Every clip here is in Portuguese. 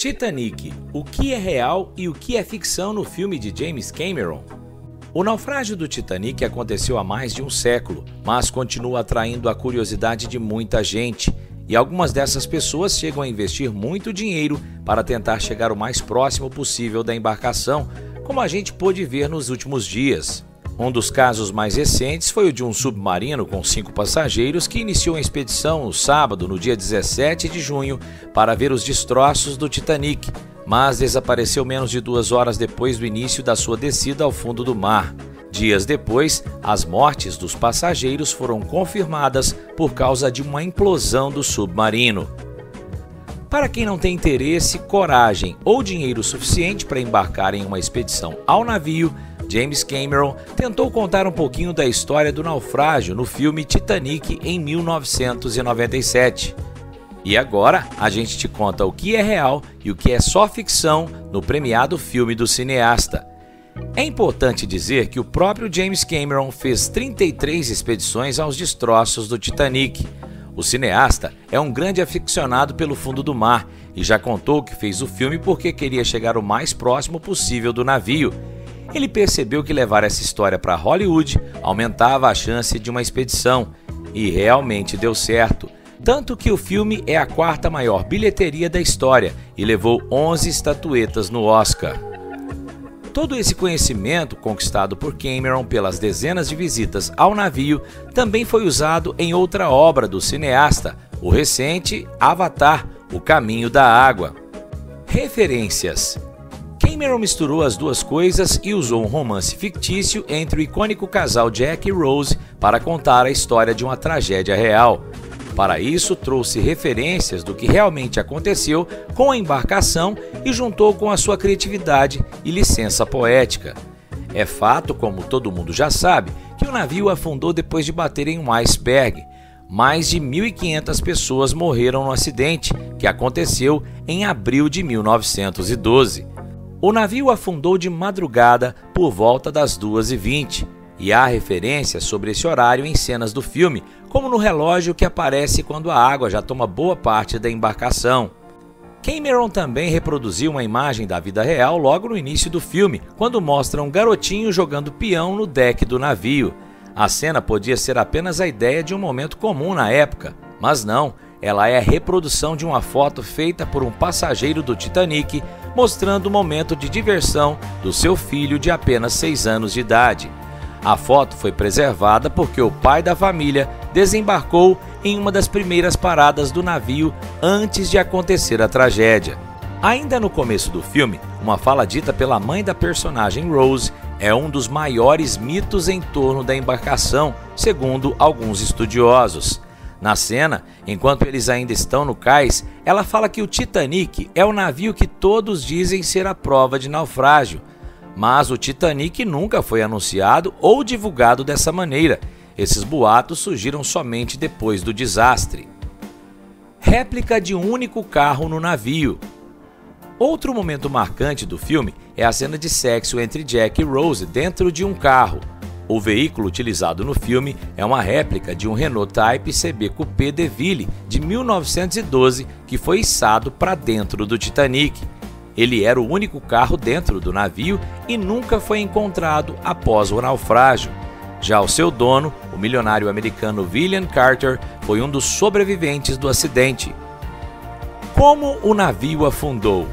Titanic, o que é real e o que é ficção no filme de James Cameron? O naufrágio do Titanic aconteceu há mais de um século, mas continua atraindo a curiosidade de muita gente, e algumas dessas pessoas chegam a investir muito dinheiro para tentar chegar o mais próximo possível da embarcação, como a gente pôde ver nos últimos dias. Um dos casos mais recentes foi o de um submarino com 5 passageiros que iniciou a expedição no sábado, no dia 17 de junho, para ver os destroços do Titanic, mas desapareceu menos de 2 horas depois do início da sua descida ao fundo do mar. Dias depois, as mortes dos passageiros foram confirmadas por causa de uma implosão do submarino. Para quem não tem interesse, coragem ou dinheiro suficiente para embarcar em uma expedição ao navio, James Cameron tentou contar um pouquinho da história do naufrágio no filme Titanic em 1997. E agora a gente te conta o que é real e o que é só ficção no premiado filme do cineasta. É importante dizer que o próprio James Cameron fez 33 expedições aos destroços do Titanic. O cineasta é um grande aficionado pelo fundo do mar e já contou que fez o filme porque queria chegar o mais próximo possível do navio. Ele percebeu que levar essa história para Hollywood aumentava a chance de uma expedição, e realmente deu certo. Tanto que o filme é a 4ª maior bilheteria da história e levou 11 estatuetas no Oscar. Todo esse conhecimento conquistado por Cameron pelas dezenas de visitas ao navio também foi usado em outra obra do cineasta, o recente Avatar, O Caminho da Água. Referências: Cameron misturou as duas coisas e usou um romance fictício entre o icônico casal Jack e Rose para contar a história de uma tragédia real. Para isso, trouxe referências do que realmente aconteceu com a embarcação e juntou com a sua criatividade e licença poética. É fato, como todo mundo já sabe, que o navio afundou depois de bater em um iceberg. Mais de 1.500 pessoas morreram no acidente, que aconteceu em abril de 1912. O navio afundou de madrugada por volta das 2h20, e há referências sobre esse horário em cenas do filme, como no relógio que aparece quando a água já toma boa parte da embarcação. Cameron também reproduziu uma imagem da vida real logo no início do filme, quando mostra um garotinho jogando peão no deck do navio. A cena podia ser apenas a ideia de um momento comum na época, mas não. Ela é a reprodução de uma foto feita por um passageiro do Titanic, mostrando o momento de diversão do seu filho de apenas 6 anos de idade. A foto foi preservada porque o pai da família desembarcou em uma das primeiras paradas do navio antes de acontecer a tragédia. Ainda no começo do filme, uma fala dita pela mãe da personagem Rose é um dos maiores mitos em torno da embarcação, segundo alguns estudiosos. Na cena, enquanto eles ainda estão no cais, ela fala que o Titanic é o navio que todos dizem ser a prova de naufrágio. Mas o Titanic nunca foi anunciado ou divulgado dessa maneira. Esses boatos surgiram somente depois do desastre. Réplica de um único carro no navio. Outro momento marcante do filme é a cena de sexo entre Jack e Rose dentro de um carro. O veículo utilizado no filme é uma réplica de um Renault Type CB Coupé DeVille de 1912 que foi içado para dentro do Titanic. Ele era o único carro dentro do navio e nunca foi encontrado após o naufrágio. Já o seu dono, o milionário americano William Carter, foi um dos sobreviventes do acidente. Como o navio afundou?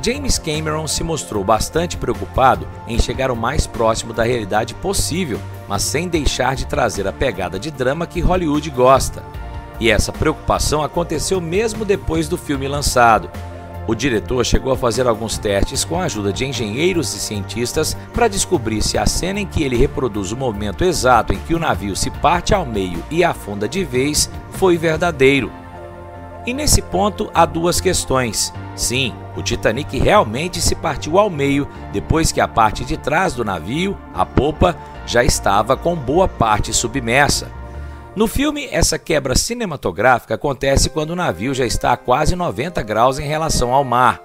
James Cameron se mostrou bastante preocupado em chegar o mais próximo da realidade possível, mas sem deixar de trazer a pegada de drama que Hollywood gosta. E essa preocupação aconteceu mesmo depois do filme lançado. O diretor chegou a fazer alguns testes com a ajuda de engenheiros e cientistas para descobrir se a cena em que ele reproduz o momento exato em que o navio se parte ao meio e afunda de vez foi verdadeiro. E nesse ponto há duas questões. Sim, o Titanic realmente se partiu ao meio depois que a parte de trás do navio, a popa, já estava com boa parte submersa. No filme, essa quebra cinematográfica acontece quando o navio já está a quase 90 graus em relação ao mar.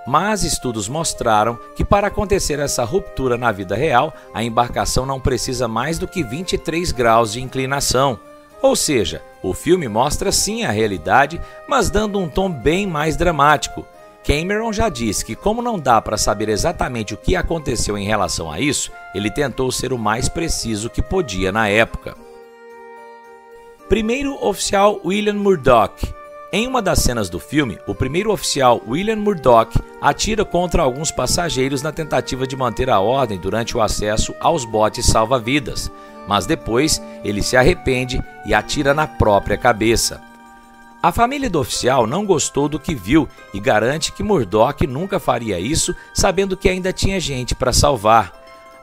Mas estudos mostraram que para acontecer essa ruptura na vida real, a embarcação não precisa mais do que 23 graus de inclinação. Ou seja, o filme mostra sim a realidade, mas dando um tom bem mais dramático. Cameron já disse que, como não dá para saber exatamente o que aconteceu em relação a isso, ele tentou ser o mais preciso que podia na época. Primeiro oficial William Murdoch. Em uma das cenas do filme, o primeiro oficial William Murdoch atira contra alguns passageiros na tentativa de manter a ordem durante o acesso aos botes salva-vidas, mas depois ele se arrepende e atira na própria cabeça. A família do oficial não gostou do que viu e garante que Murdoch nunca faria isso, sabendo que ainda tinha gente para salvar.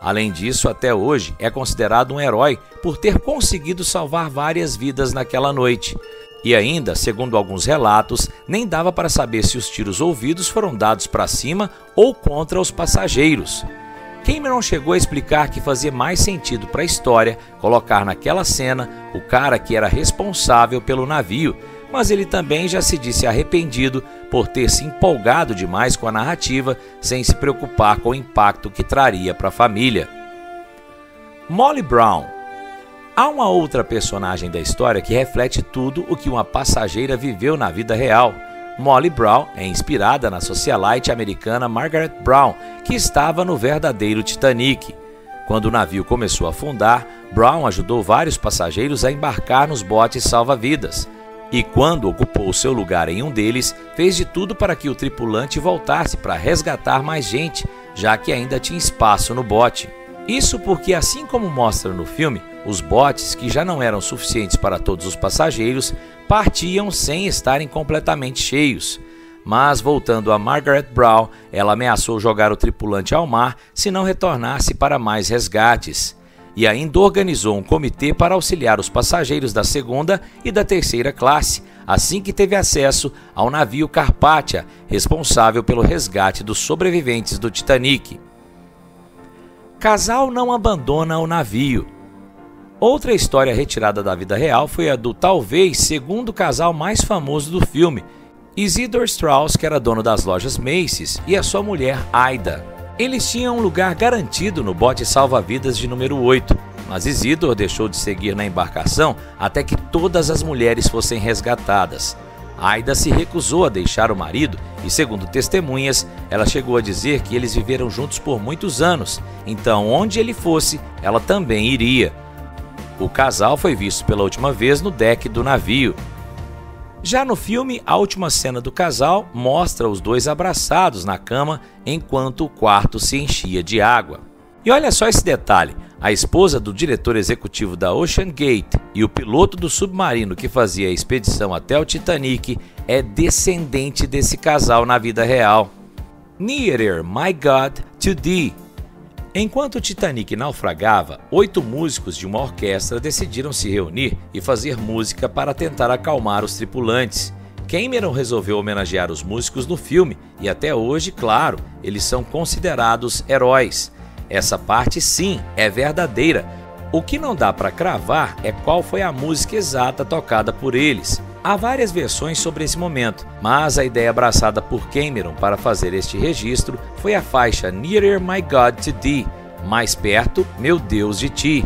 Além disso, até hoje é considerado um herói por ter conseguido salvar várias vidas naquela noite. E ainda, segundo alguns relatos, nem dava para saber se os tiros ouvidos foram dados para cima ou contra os passageiros. Cameron chegou a explicar que fazia mais sentido para a história colocar naquela cena o cara que era responsável pelo navio, mas ele também já se disse arrependido por ter se empolgado demais com a narrativa sem se preocupar com o impacto que traria para a família. Molly Brown. Há uma outra personagem da história que reflete tudo o que uma passageira viveu na vida real. Molly Brown é inspirada na socialite americana Margaret Brown, que estava no verdadeiro Titanic. Quando o navio começou a afundar, Brown ajudou vários passageiros a embarcar nos botes salva-vidas. E quando ocupou seu lugar em um deles, fez de tudo para que o tripulante voltasse para resgatar mais gente, já que ainda tinha espaço no bote. Isso porque, assim como mostra no filme, os botes, que já não eram suficientes para todos os passageiros, partiam sem estarem completamente cheios. Mas, voltando a Margaret Brown, ela ameaçou jogar o tripulante ao mar se não retornasse para mais resgates. E ainda organizou um comitê para auxiliar os passageiros da segunda e da terceira classe, assim que teve acesso ao navio Carpathia, responsável pelo resgate dos sobreviventes do Titanic. Casal não abandona o navio. Outra história retirada da vida real foi a do talvez segundo casal mais famoso do filme, Isidor Straus, que era dono das lojas Macy's, e a sua mulher Aida. Eles tinham um lugar garantido no bote salva-vidas de número 8, mas Isidor deixou de seguir na embarcação até que todas as mulheres fossem resgatadas. Aida se recusou a deixar o marido e, segundo testemunhas, ela chegou a dizer que eles viveram juntos por muitos anos, então onde ele fosse, ela também iria. O casal foi visto pela última vez no deck do navio. Já no filme, a última cena do casal mostra os dois abraçados na cama enquanto o quarto se enchia de água. E olha só esse detalhe, a esposa do diretor executivo da Ocean Gate e o piloto do submarino que fazia a expedição até o Titanic é descendente desse casal na vida real. Nearer, My God, to Thee. Enquanto o Titanic naufragava, 8 músicos de uma orquestra decidiram se reunir e fazer música para tentar acalmar os tripulantes. Cameron resolveu homenagear os músicos no filme e até hoje, claro, eles são considerados heróis. Essa parte sim é verdadeira. O que não dá para cravar é qual foi a música exata tocada por eles. Há várias versões sobre esse momento, mas a ideia abraçada por Cameron para fazer este registro foi a faixa Nearer My God to Thee, mais perto, meu Deus de ti.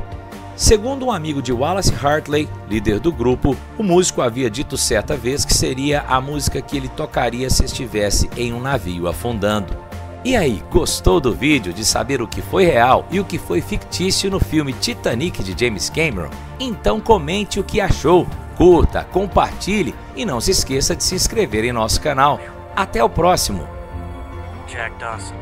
Segundo um amigo de Wallace Hartley, líder do grupo, o músico havia dito certa vez que seria a música que ele tocaria se estivesse em um navio afundando. E aí, gostou do vídeo de saber o que foi real e o que foi fictício no filme Titanic de James Cameron? Então comente o que achou, curta, compartilhe e não se esqueça de se inscrever em nosso canal. Até o próximo! Jack Dawson.